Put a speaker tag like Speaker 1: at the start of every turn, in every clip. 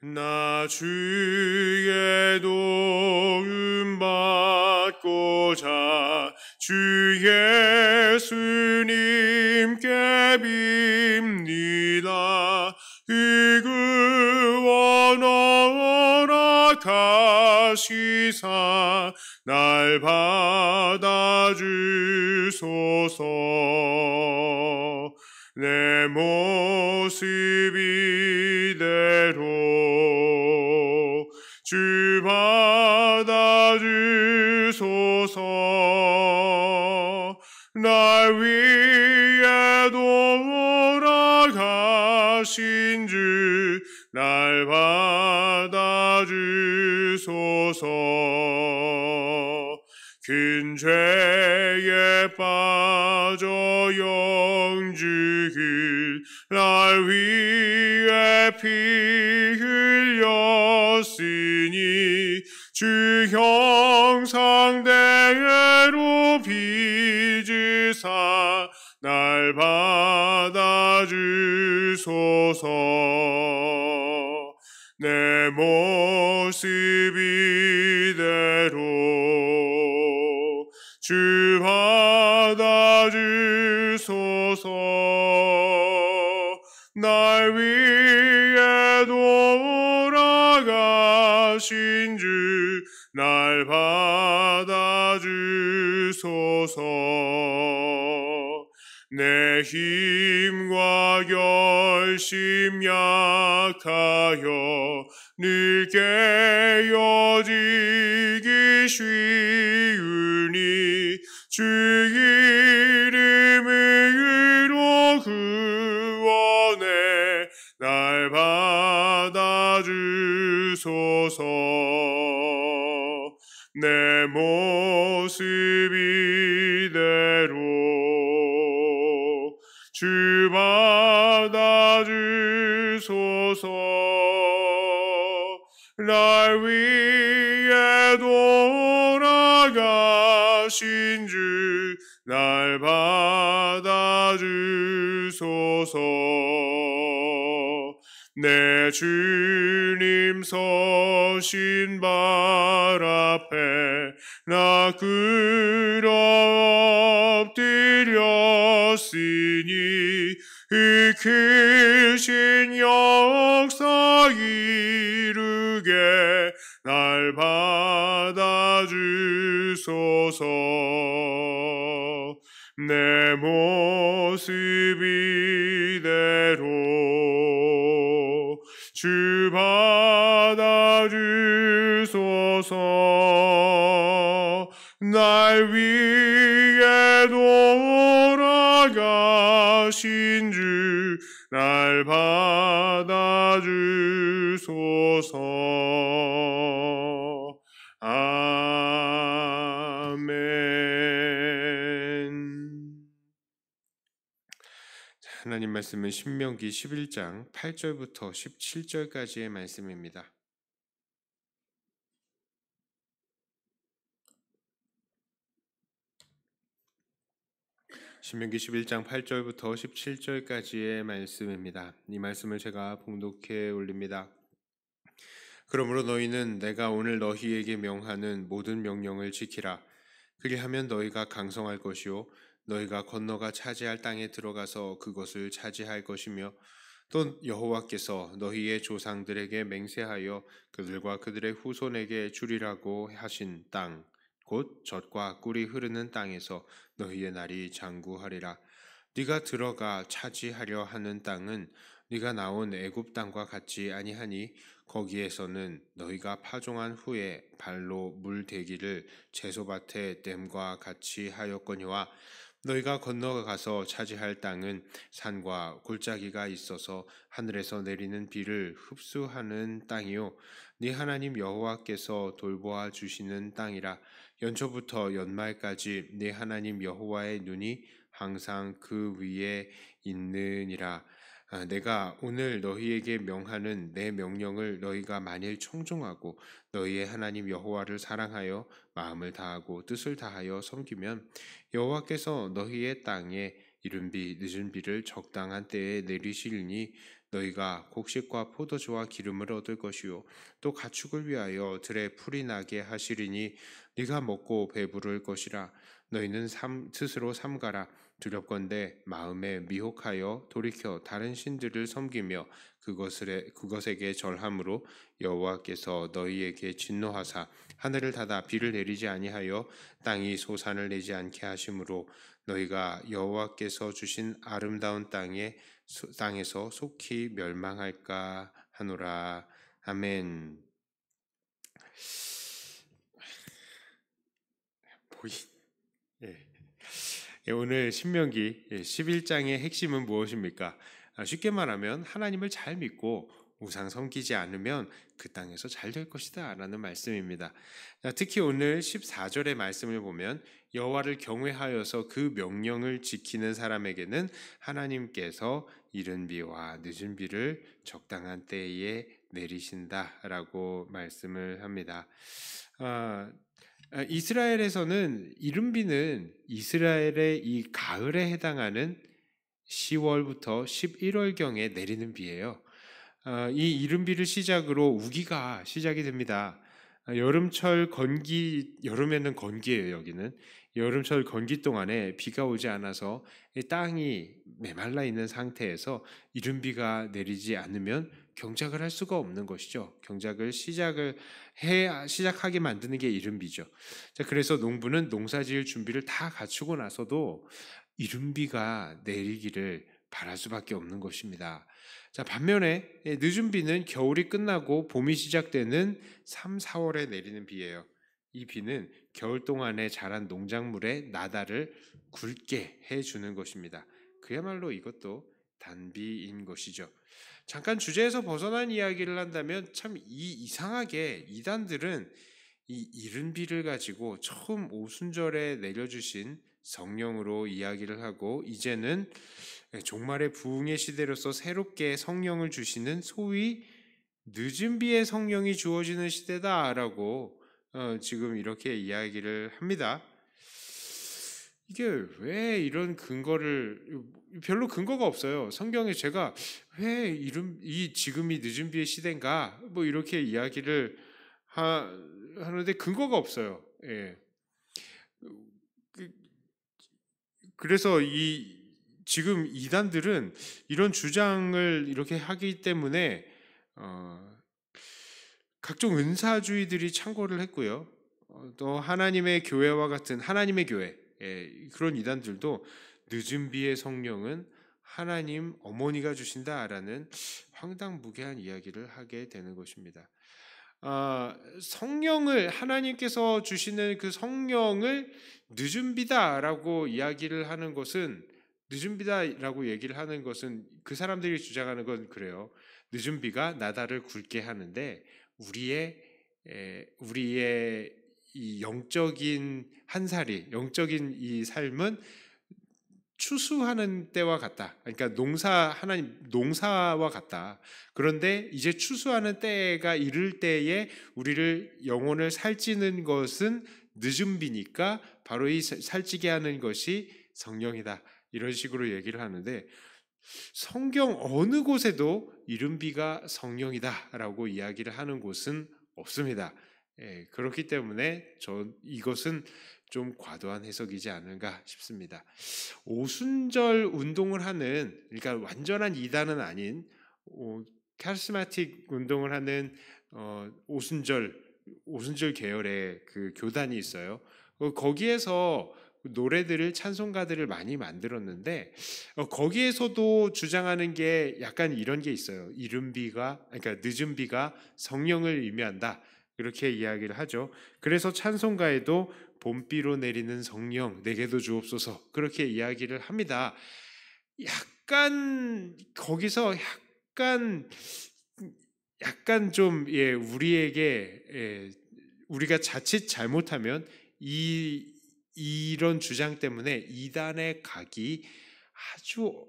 Speaker 1: 나 주의 도움 받고자 주 예수님께 빕니다. 그 구원 허락하시사 날 받아주소서. 내 모습 이대로 주 받아주소서. 날 위해 돌아가신 주 날 받아주소서. 큰 죄에 빠져 영죽을 날 위해 피 흘렸으니 주 형상대로 빚으사 날 받아주소서. 내 모습 이대로 주 받아주소서. 날 위해 돌아가신 주 날 받아주소서. 내 힘과 결심 약하여 늘 깨어지기 쉬우니 주 이름으로 구원해 날 받아주소서. 내 모습 이대로 주 받아주소서. 날 위해 돌아가신 주 날 받아주소서. 내 주님 서신 발 앞에 나 끌어 엎드렸으니 그 크신 역사 이루게 날 받아주소서. 내 모습 이대로 주 받아주소서. 날 위해 돌아가신 주 날 받아주소서. 아멘. 하나님 말씀은 신명기 11장 8절부터 17절까지의 말씀입니다. 신명기 11장 8절부터 17절까지의 말씀입니다. 이 말씀을 제가 봉독해 올립니다. 그러므로 너희는 내가 오늘 너희에게 명하는 모든 명령을 지키라. 그리하면 너희가 강성할 것이요 너희가 건너가 차지할 땅에 들어가서 그것을 차지할 것이며 또 여호와께서 너희의 조상들에게 맹세하여 그들과 그들의 후손에게 주리라고 하신 땅 곧 젖과 꿀이 흐르는 땅에서 너희의 날이 장구하리라. 네가 들어가 차지하려 하는 땅은 네가 나온 애굽 땅과 같지 아니하니 거기에서는 너희가 파종한 후에 발로 물 대기를 채소밭에 댐과 같이 하였거니와 너희가 건너가서 차지할 땅은 산과 골짜기가 있어서 하늘에서 내리는 비를 흡수하는 땅이요 네 하나님 여호와께서 돌보아 주시는 땅이라. 연초부터 연말까지 네 하나님 여호와의 눈이 항상 그 위에 있느니라. 내가 오늘 너희에게 명하는 내 명령을 너희가 만일 청종하고 너희의 하나님 여호와를 사랑하여 마음을 다하고 뜻을 다하여 섬기면 여호와께서 너희의 땅에 이른 비 늦은 비를 적당한 때에 내리시리니 너희가 곡식과 포도주와 기름을 얻을 것이요 또 가축을 위하여 들에 풀이 나게 하시리니 네가 먹고 배부를 것이라. 너희는 스스로 삼가라. 두렵건대 마음에 미혹하여 돌이켜 다른 신들을 섬기며 그것에게 절함으로 여호와께서 너희에게 진노하사 하늘을 닫아 비를 내리지 아니하여 땅이 소산을 내지 않게 하심으로 너희가 여호와께서 주신 아름다운 땅에서 속히 멸망할까 하노라. 아멘. 예. 오늘 신명기 11장의 핵심은 무엇입니까? 쉽게 말하면 하나님을 잘 믿고 우상 섬기지 않으면 그 땅에서 잘 될 것이다 라는 말씀입니다. 특히 오늘 14절의 말씀을 보면 여호와를 경외하여서 그 명령을 지키는 사람에게는 하나님께서 이른 비와 늦은 비를 적당한 때에 내리신다라고 말씀을 합니다. 이스라엘에서는 이른 비는 이스라엘의 이 가을에 해당하는 10월부터 11월경에 내리는 비예요. 이 이른 비를 시작으로 우기가 시작이 됩니다. 여름에는 건기예요. 여기는 여름철 건기 동안에 비가 오지 않아서 땅이 메말라 있는 상태에서 이른 비가 내리지 않으면 경작을 할 수가 없는 것이죠. 경작을 시작하게 만드는 게 이른 비죠. 자, 그래서 농부는 농사지을 준비를 다 갖추고 나서도 이른 비가 내리기를 바랄 수밖에 없는 것입니다. 자, 반면에 늦은 비는 겨울이 끝나고 봄이 시작되는 3, 4월에 내리는 비예요. 이 비는 겨울 동안에 자란 농작물의 나달을 굵게 해주는 것입니다. 그야말로 이것도 단비인 것이죠. 잠깐 주제에서 벗어난 이야기를 한다면 참 이상하게 이단들은 이 이른 비를 가지고 처음 오순절에 내려주신 성령으로 이야기를 하고 이제는 종말의 부흥의 시대로서 새롭게 성령을 주시는 소위 늦은 비의 성령이 주어지는 시대다라고 지금 이렇게 이야기를 합니다. 이게 왜 이런 별로 근거가 없어요. 성경에 제가 왜 지금이 늦은 비의 시대인가 뭐 이렇게 이야기를 하는데 근거가 없어요. 예. 그래서 지금 이단들은 이런 주장을 이렇게 하기 때문에 각종 은사주의들이 창궐을 했고요. 또 하나님의 교회와 같은 하나님의 교회 그런 이단들도 늦은 비의 성령은 하나님 어머니가 주신다라는 황당무계한 이야기를 하게 되는 것입니다. 성령을 하나님께서 주시는 그 성령을 늦은 비다라고 이야기를 하는 것은 늦은 비다라고 얘기를 하는 것은 그 사람들이 주장하는 건 그래요. 늦은 비가 나달을 굵게 하는데 우리의 이 영적인 영적인 이 삶은 추수하는 때와 같다. 그러니까 농사와 같다. 그런데 이제 추수하는 때가 이를 때에 우리를 영혼을 살찌는 것은 늦은 비니까 바로 이 살찌게 하는 것이 성령이다. 이런 식으로 얘기를 하는데 성경 어느 곳에도 이른 비가 성령이다라고 이야기를 하는 곳은 없습니다. 그렇기 때문에 이것은 좀 과도한 해석이지 않은가 싶습니다. 오순절 운동을 하는, 그러니까 완전한 이단은 아닌 카리스마틱 운동을 하는 오순절 계열의 그 교단이 있어요. 거기에서 노래들을 찬송가들을 많이 만들었는데 거기에서도 주장하는 게 약간 이런 게 있어요. 그러니까 늦은 비가 성령을 의미한다. 그렇게 이야기를 하죠. 그래서 찬송가에도 봄비로 내리는 성령 내게도 주옵소서 그렇게 이야기를 합니다. 거기서 약간 좀 우리에게 우리가 자칫 잘못하면 이런 주장 때문에 이단에 가기 아주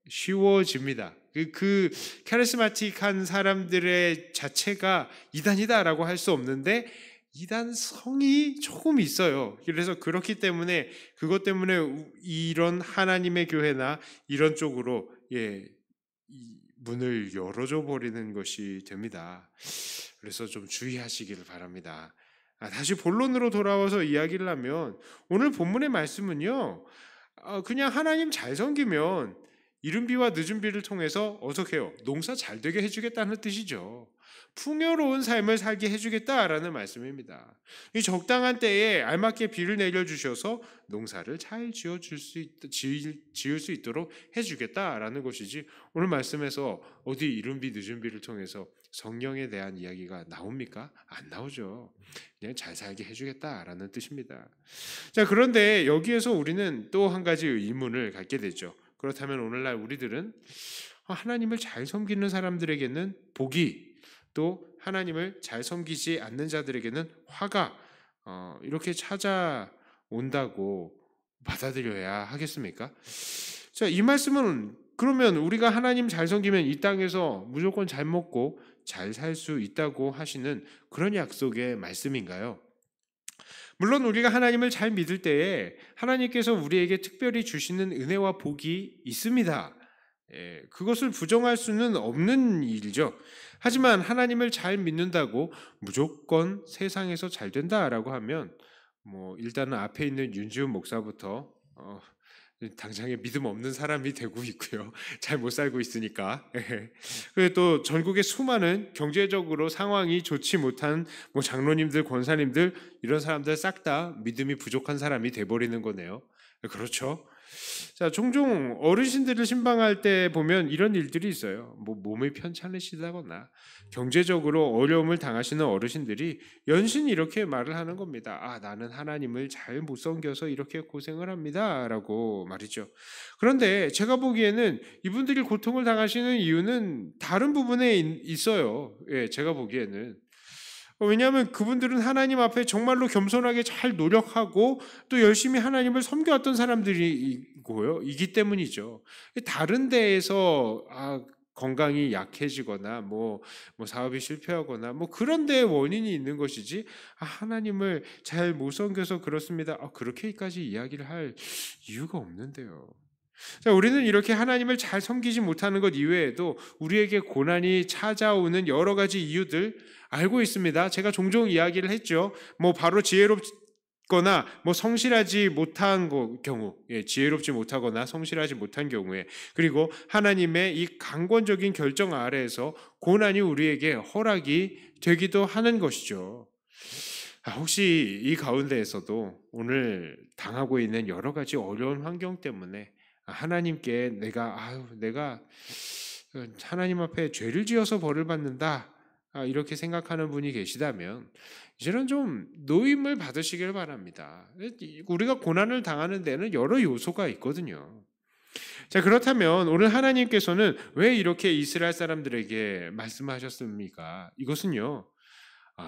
Speaker 1: 쉬워집니다. 그 카리스마틱한 사람들의 자체가 이단이다라고 할 수 없는데 이단성이 조금 있어요. 그래서 그렇기 때문에 그것 때문에 이런 하나님의 교회나 이런 쪽으로 문을 열어줘 버리는 것이 됩니다. 그래서 좀 주의하시기를 바랍니다. 다시 본론으로 돌아와서 이야기를 하면 오늘 본문의 말씀은요, 그냥 하나님 잘 섬기면 이른 비와 늦은 비를 통해서 어떻게 해요? 농사 잘 되게 해주겠다는 뜻이죠. 풍요로운 삶을 살게 해주겠다라는 말씀입니다. 이 적당한 때에 알맞게 비를 내려주셔서 농사를 잘 지을 수 있도록 해주겠다라는 것이지, 오늘 말씀에서 어디 이른 비 늦은 비를 통해서 성령에 대한 이야기가 나옵니까? 안 나오죠. 그냥 잘 살게 해주겠다라는 뜻입니다. 자, 그런데 여기에서 우리는 또 한 가지 의문을 갖게 되죠. 그렇다면 오늘날 우리들은 하나님을 잘 섬기는 사람들에게는 복이, 또 하나님을 잘 섬기지 않는 자들에게는 화가 이렇게 찾아온다고 받아들여야 하겠습니까? 자, 이 말씀은 그러면 우리가 하나님 잘 섬기면 이 땅에서 무조건 잘 먹고 잘 살 수 있다고 하시는 그런 약속의 말씀인가요? 물론 우리가 하나님을 잘 믿을 때에 하나님께서 우리에게 특별히 주시는 은혜와 복이 있습니다. 그것을 부정할 수는 없는 일이죠. 하지만 하나님을 잘 믿는다고 무조건 세상에서 잘 된다라고 하면 일단은 앞에 있는 윤지훈 목사부터 당장에 믿음 없는 사람이 되고 있고요. 잘 못 살고 있으니까. 그리고 또 전국의 수많은 경제적으로 상황이 좋지 못한 장로님들, 권사님들, 이런 사람들 싹 다 믿음이 부족한 사람이 돼버리는 거네요. 그렇죠? 자, 종종 어르신들을 신방할 때 보면 이런 일들이 있어요. 몸이 편찮으시다거나 경제적으로 어려움을 당하시는 어르신들이 연신이 이렇게 말을 하는 겁니다. 나는 하나님을 잘 못 섬겨서 이렇게 고생을 합니다 라고 말이죠. 그런데 제가 보기에는 이분들이 고통을 당하시는 이유는 다른 부분에 있어요. 제가 보기에는. 왜냐하면 그분들은 하나님 앞에 정말로 겸손하게 잘 노력하고 또 열심히 하나님을 섬겨왔던 사람들이고요. 이기 때문이죠. 다른 데에서 건강이 약해지거나 사업이 실패하거나 그런 데에 원인이 있는 것이지, 하나님을 잘 못 섬겨서 그렇습니다, 그렇게까지 이야기를 할 이유가 없는데요. 자, 우리는 이렇게 하나님을 잘 섬기지 못하는 것 이외에도 우리에게 고난이 찾아오는 여러 가지 이유들 알고 있습니다. 제가 종종 이야기를 했죠. 바로 지혜롭거나 성실하지 못한 경우, 지혜롭지 못하거나 성실하지 못한 경우에, 그리고 하나님의 이 강권적인 결정 아래에서 고난이 우리에게 허락이 되기도 하는 것이죠. 혹시 이 가운데에서도 오늘 당하고 있는 여러 가지 어려운 환경 때문에 하나님께 내가 하나님 앞에 죄를 지어서 벌을 받는다, 이렇게 생각하는 분이 계시다면 이제는 좀 노임을 받으시길 바랍니다. 우리가 고난을 당하는 데는 여러 요소가 있거든요. 자, 그렇다면 오늘 하나님께서는 왜 이렇게 이스라엘 사람들에게 말씀하셨습니까? 이것은요,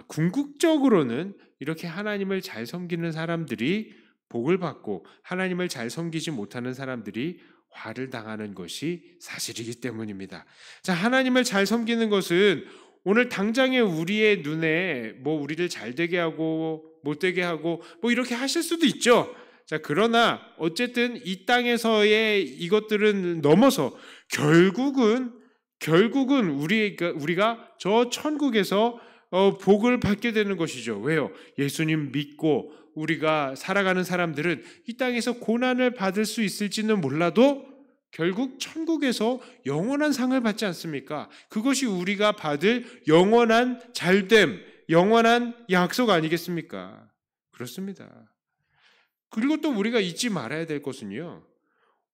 Speaker 1: 궁극적으로는 이렇게 하나님을 잘 섬기는 사람들이 복을 받고 하나님을 잘 섬기지 못하는 사람들이 화를 당하는 것이 사실이기 때문입니다. 자, 하나님을 잘 섬기는 것은 오늘 당장에 우리의 눈에 우리를 잘 되게 하고 못 되게 하고 이렇게 하실 수도 있죠. 자, 그러나 어쨌든 이 땅에서의 이것들은 넘어서 결국은 우리가 저 천국에서 복을 받게 되는 것이죠. 왜요? 예수님 믿고 우리가 살아가는 사람들은 이 땅에서 고난을 받을 수 있을지는 몰라도 결국 천국에서 영원한 상을 받지 않습니까? 그것이 우리가 받을 영원한 잘됨, 영원한 약속 아니겠습니까? 그렇습니다. 그리고 또 우리가 잊지 말아야 될 것은요,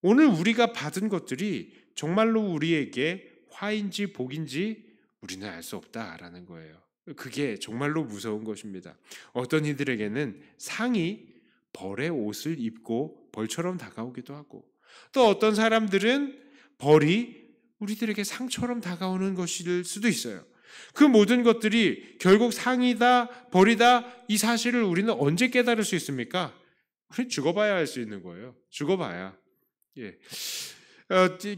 Speaker 1: 오늘 우리가 받은 것들이 정말로 우리에게 화인지 복인지 우리는 알 수 없다라는 거예요. 그게 정말로 무서운 것입니다. 어떤 이들에게는 상이 벌의 옷을 입고 벌처럼 다가오기도 하고, 또 어떤 사람들은 벌이 우리들에게 상처럼 다가오는 것일 수도 있어요. 그 모든 것들이 결국 상이다, 벌이다, 이 사실을 우리는 언제 깨달을 수 있습니까? 죽어봐야 알 수 있는 거예요. 죽어봐야.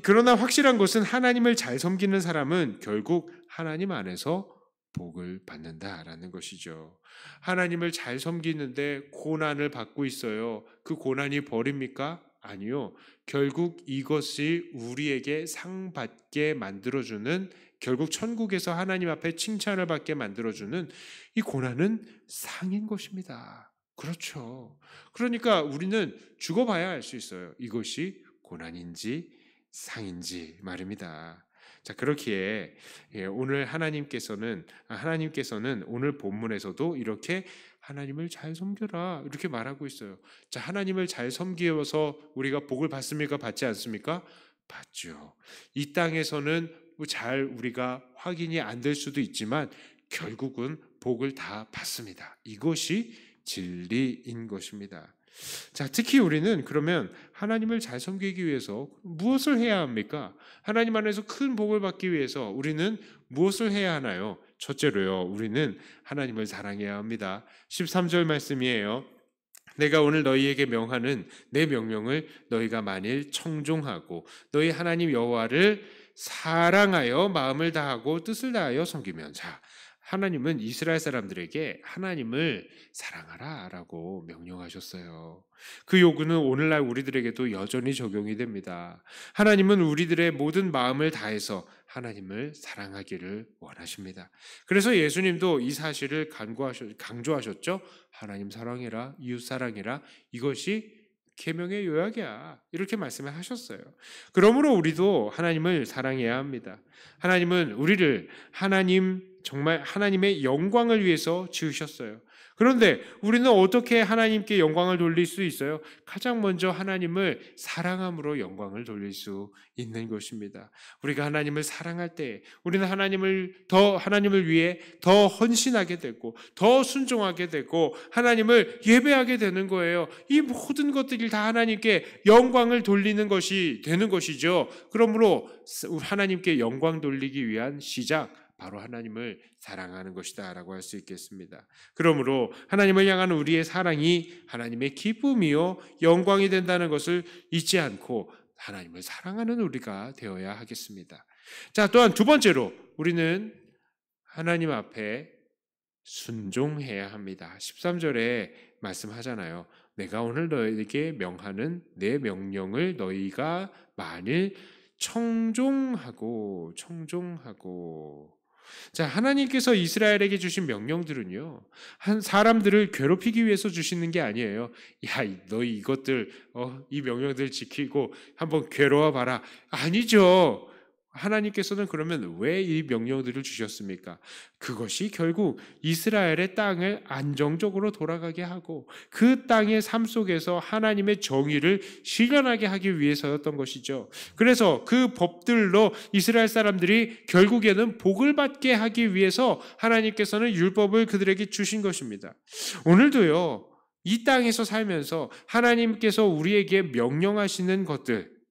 Speaker 1: 그러나 확실한 것은 하나님을 잘 섬기는 사람은 결국 하나님 안에서 복을 받는다라는 것이죠. 하나님을 잘 섬기는데 고난을 받고 있어요. 그 고난이 벌입니까? 아니요. 결국 이것이 우리에게 상 받게 만들어주는, 결국 천국에서 하나님 앞에 칭찬을 받게 만들어주는 이 고난은 상인 것입니다. 그렇죠. 그러니까 우리는 죽어봐야 알 수 있어요. 이것이 고난인지 상인지 말입니다. 자, 그렇기에 오늘 하나님께서는 오늘 본문에서도 이렇게 하나님을 잘 섬겨라 이렇게 말하고 있어요. 자, 하나님을 잘 섬기어서 우리가 복을 받습니까? 받지 않습니까? 받죠. 이 땅에서는 잘 우리가 확인이 안 될 수도 있지만 결국은 복을 다 받습니다. 이것이 진리인 것입니다. 자, 특히 우리는 그러면 하나님을 잘 섬기기 위해서 무엇을 해야 합니까? 하나님 안에서 큰 복을 받기 위해서 우리는 무엇을 해야 하나요? 첫째로요, 우리는 하나님을 사랑해야 합니다. 13절 말씀이에요. 내가 오늘 너희에게 명하는 내 명령을 너희가 만일 청종하고 너희 하나님 여호와를 사랑하여 마음을 다하고 뜻을 다하여 섬기면. 자, 하나님은 이스라엘 사람들에게 하나님을 사랑하라 라고 명령하셨어요. 그 요구는 오늘날 우리들에게도 여전히 적용이 됩니다. 하나님은 우리들의 모든 마음을 다해서 하나님을 사랑하기를 원하십니다. 그래서 예수님도 이 사실을 강조하셨죠. 하나님 사랑해라, 이웃 사랑해라. 이것이 계명의 요약이야. 이렇게 말씀을 하셨어요. 그러므로 우리도 하나님을 사랑해야 합니다. 하나님은 우리를 정말 하나님의 영광을 위해서 지으셨어요. 그런데 우리는 어떻게 하나님께 영광을 돌릴 수 있어요? 가장 먼저 하나님을 사랑함으로 영광을 돌릴 수 있는 것입니다. 우리가 하나님을 사랑할 때 우리는 하나님을 위해 더 헌신하게 되고 더 순종하게 되고 하나님을 예배하게 되는 거예요. 이 모든 것들이 다 하나님께 영광을 돌리는 것이 되는 것이죠. 그러므로 하나님께 영광 돌리기 위한 시작, 바로 하나님을 사랑하는 것이다 라고 할 수 있겠습니다. 그러므로 하나님을 향한 우리의 사랑이 하나님의 기쁨이요 영광이 된다는 것을 잊지 않고 하나님을 사랑하는 우리가 되어야 하겠습니다. 자, 또한 두 번째로 우리는 하나님 앞에 순종해야 합니다. 13절에 말씀하잖아요. 내가 오늘 너희에게 명하는 내 명령을 너희가 만일 청종하고. 자, 하나님께서 이스라엘에게 주신 명령들은요, 한 사람들을 괴롭히기 위해서 주시는 게 아니에요. 야, 너희 이 명령들 지키고 한번 괴로워 봐라. 아니죠. 하나님께서는 그러면 왜 이 명령들을 주셨습니까? 그것이 결국 이스라엘의 땅을 안정적으로 돌아가게 하고 그 땅의 삶 속에서 하나님의 정의를 실현하게 하기 위해서였던 것이죠. 그래서 그 법들로 이스라엘 사람들이 결국에는 복을 받게 하기 위해서 하나님께서는 율법을 그들에게 주신 것입니다. 오늘도요, 이 땅에서 살면서 하나님께서 우리에게 명령하시는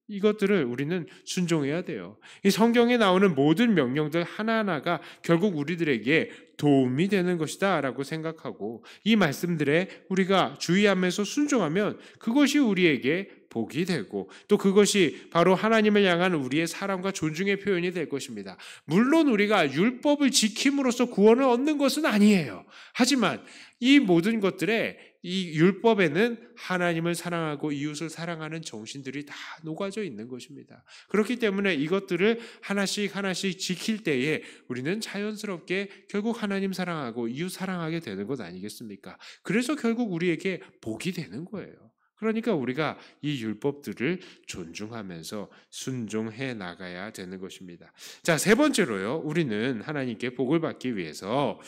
Speaker 1: 이것들을 우리는 순종해야 돼요. 이 성경에 나오는 모든 명령들 하나하나가 결국 우리들에게 도움이 되는 것이다 라고 생각하고 이 말씀들에 우리가 주의하면서 순종하면 그것이 우리에게 복이 되고 또 그것이 바로 하나님을 향한 우리의 사랑과 존중의 표현이 될 것입니다. 물론 우리가 율법을 지킴으로써 구원을 얻는 것은 아니에요. 하지만 이 모든 것들에 이 율법에는 하나님을 사랑하고 이웃을 사랑하는 정신들이 다 녹아져 있는 것입니다. 그렇기 때문에 이것들을 하나씩 지킬 때에 우리는 자연스럽게 결국 하나님 사랑하고 이웃 사랑하게 되는 것 아니겠습니까? 그래서 결국 우리에게 복이 되는 거예요. 그러니까 우리가 이 율법들을 존중하면서 순종해 나가야 되는 것입니다. 자, 세 번째로요, 우리는 하나님께 복을 받기 위해서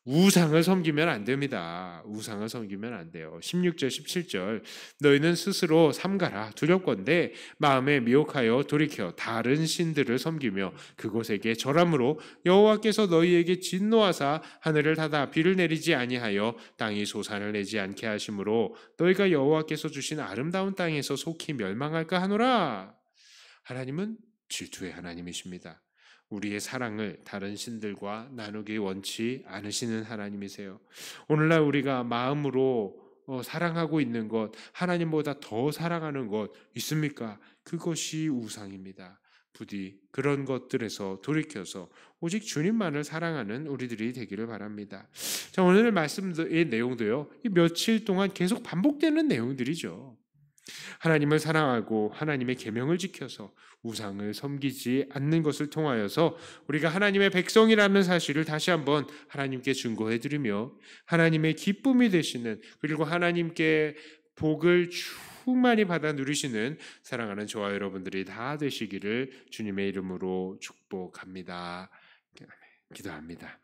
Speaker 1: 우상을 섬기면 안 됩니다. 우상을 섬기면 안 돼요. 16절 17절 너희는 스스로 삼가라 두렵건대 마음에 미혹하여 돌이켜 다른 신들을 섬기며 그곳에게 절함으로 여호와께서 너희에게 진노하사 하늘을 닫아 비를 내리지 아니하여 땅이 소산을 내지 않게 하심으로 너희가 여호와께서 주신 아름다운 땅에서 속히 멸망할까 하노라. 하나님은 질투의 하나님이십니다. 우리의 사랑을 다른 신들과 나누기 원치 않으시는 하나님이세요. 오늘날 우리가 마음으로 사랑하고 있는 것, 하나님보다 더 사랑하는 것 있습니까? 그것이 우상입니다. 부디 그런 것들에서 돌이켜서 오직 주님만을 사랑하는 우리들이 되기를 바랍니다. 자, 오늘 말씀의 내용도요, 이 며칠 동안 계속 반복되는 내용들이죠. 하나님을 사랑하고 하나님의 계명을 지켜서 우상을 섬기지 않는 것을 통하여서 우리가 하나님의 백성이라는 사실을 다시 한번 하나님께 증거해 드리며 하나님의 기쁨이 되시는, 그리고 하나님께 복을 충만히 받아 누리시는 사랑하는 저와 여러분들이 다 되시기를 주님의 이름으로 축복합니다. 기도합니다.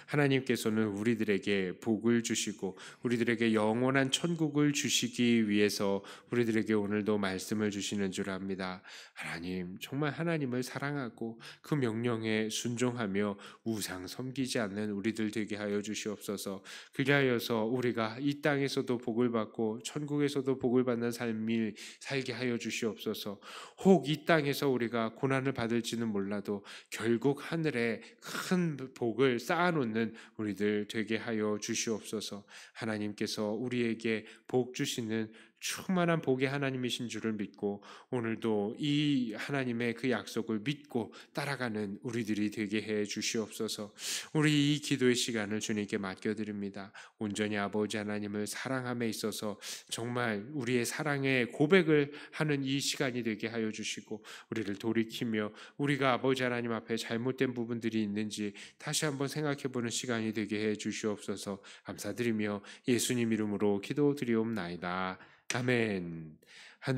Speaker 1: 하나님께서는 우리들에게 복을 주시고 우리들에게 영원한 천국을 주시기 위해서 우리들에게 오늘도 말씀을 주시는 줄 압니다. 하나님, 정말 하나님을 사랑하고 그 명령에 순종하며 우상 섬기지 않는 우리들 되게 하여 주시옵소서. 그리하여서 우리가 이 땅에서도 복을 받고 천국에서도 복을 받는 삶을 살게 하여 주시옵소서. 혹 이 땅에서 우리가 고난을 받을지는 몰라도 결국 하늘에 큰 복을 쌓아놓는 우리들 되게 하여 주시옵소서. 하나님께서 우리에게 복 주시는 충만한 복의 하나님이신 줄을 믿고 오늘도 이 하나님의 그 약속을 믿고 따라가는 우리들이 되게 해 주시옵소서. 우리 이 기도의 시간을 주님께 맡겨드립니다. 온전히 아버지 하나님을 사랑함에 있어서 정말 우리의 사랑의 고백을 하는 이 시간이 되게 하여 주시고 우리를 돌이키며 우리가 아버지 하나님 앞에 잘못된 부분들이 있는지 다시 한번 생각해보는 시간이 되게 해 주시옵소서. 감사드리며 예수님 이름으로 기도드리옵나이다. 아멘.